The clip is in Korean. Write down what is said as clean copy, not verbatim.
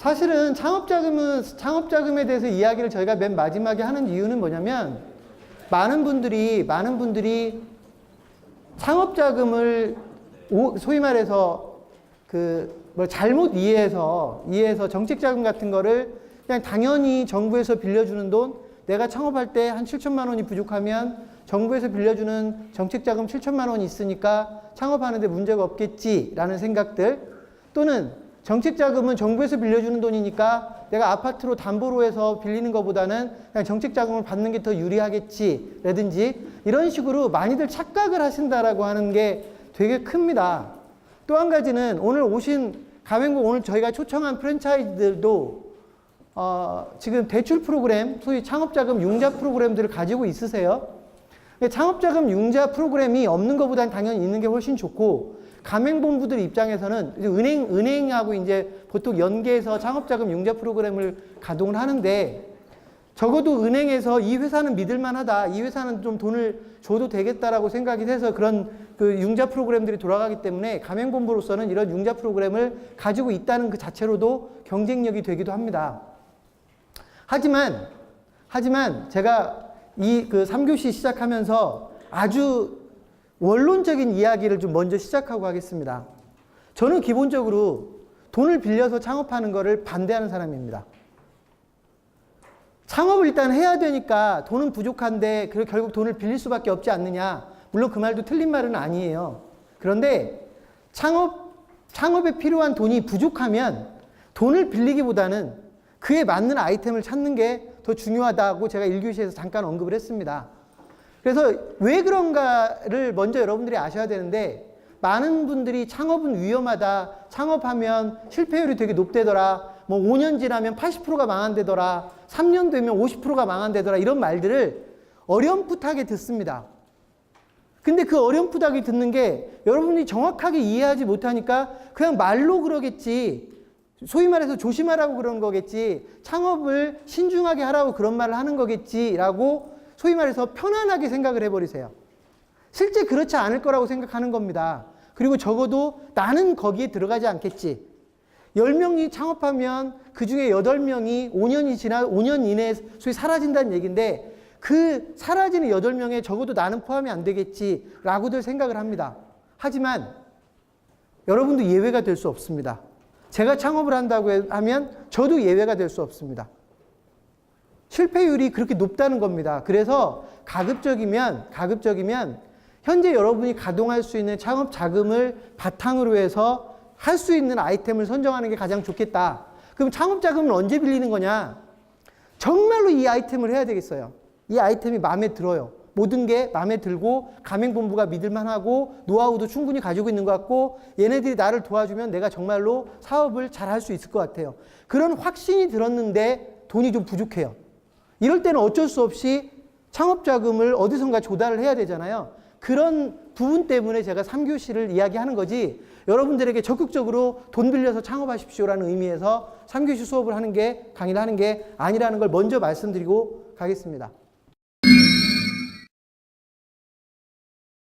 사실은 창업자금에 대해서 이야기를 저희가 맨 마지막에 하는 이유는 뭐냐면, 많은 분들이 창업자금을 소위 말해서 잘못 이해해서 정책자금 같은 거를 그냥 당연히 정부에서 빌려주는 돈, 내가 창업할 때 한 7천만 원이 부족하면 정부에서 빌려주는 정책자금 7천만 원이 있으니까 창업하는데 문제가 없겠지라는 생각들, 또는 정책자금은 정부에서 빌려주는 돈이니까 내가 아파트로 담보로 해서 빌리는 것보다는 그냥 정책자금을 받는 게 더 유리하겠지라든지 이런 식으로 많이들 착각을 하신다라고 하는 게 되게 큽니다. 또 한 가지는 오늘 오신 가맹국, 오늘 저희가 초청한 프랜차이즈들도 지금 대출 프로그램, 소위 창업자금 융자 프로그램들을 가지고 있으세요. 창업자금 융자 프로그램이 없는 것보다는 당연히 있는 게 훨씬 좋고, 가맹본부들 입장에서는 은행하고 이제 보통 연계해서 창업자금 융자 프로그램을 가동을 하는데, 적어도 은행에서 이 회사는 믿을만하다, 이 회사는 좀 돈을 줘도 되겠다라고 생각이 돼서 그런 융자 프로그램들이 돌아가기 때문에 가맹본부로서는 이런 융자 프로그램을 가지고 있다는 그 자체로도 경쟁력이 되기도 합니다. 하지만 제가 이 3교시 시작하면서 아주 원론적인 이야기를 좀 먼저 시작하고 하겠습니다. 저는 기본적으로 돈을 빌려서 창업하는 것을 반대하는 사람입니다. 창업을 일단 해야 되니까 돈은 부족한데 결국 돈을 빌릴 수밖에 없지 않느냐. 물론 그 말도 틀린 말은 아니에요. 그런데 창업에 필요한 돈이 부족하면 돈을 빌리기보다는 그에 맞는 아이템을 찾는 게 더 중요하다고 제가 1교시에서 잠깐 언급을 했습니다. 그래서 왜 그런가를 먼저 여러분들이 아셔야 되는데, 많은 분들이 창업은 위험하다, 창업하면 실패율이 되게 높대더라, 뭐 5년 지나면 80%가 망한대더라, 3년 되면 50%가 망한대더라, 이런 말들을 어렴풋하게 듣습니다. 근데 그 어렴풋하게 듣는 게 여러분이 정확하게 이해하지 못하니까 그냥 말로 그러겠지, 소위 말해서 조심하라고 그러는 거겠지, 창업을 신중하게 하라고 그런 말을 하는 거겠지라고 소위 말해서 편안하게 생각을 해버리세요. 실제 그렇지 않을 거라고 생각하는 겁니다. 그리고 적어도 나는 거기에 들어가지 않겠지. 10명이 창업하면 그 중에 8명이 5년 이내에 소위 사라진다는 얘기인데, 그 사라지는 8명에 적어도 나는 포함이 안 되겠지라고들 생각을 합니다. 하지만 여러분도 예외가 될 수 없습니다. 제가 창업을 한다고 하면 저도 예외가 될 수 없습니다. 실패율이 그렇게 높다는 겁니다. 그래서 가급적이면 현재 여러분이 가동할 수 있는 창업 자금을 바탕으로 해서 할 수 있는 아이템을 선정하는 게 가장 좋겠다. 그럼 창업 자금은 언제 빌리는 거냐? 정말로 이 아이템을 해야 되겠어요. 이 아이템이 마음에 들어요. 모든 게 마음에 들고 가맹본부가 믿을만하고 노하우도 충분히 가지고 있는 것 같고, 얘네들이 나를 도와주면 내가 정말로 사업을 잘 할 수 있을 것 같아요. 그런 확신이 들었는데 돈이 좀 부족해요. 이럴 때는 어쩔 수 없이 창업자금을 어디선가 조달을 해야 되잖아요. 그런 부분 때문에 제가 3교시를 이야기하는 거지, 여러분들에게 적극적으로 돈 빌려서 창업하십시오라는 의미에서 3교시 수업을 강의를 하는 게 아니라는 걸 먼저 말씀드리고 가겠습니다.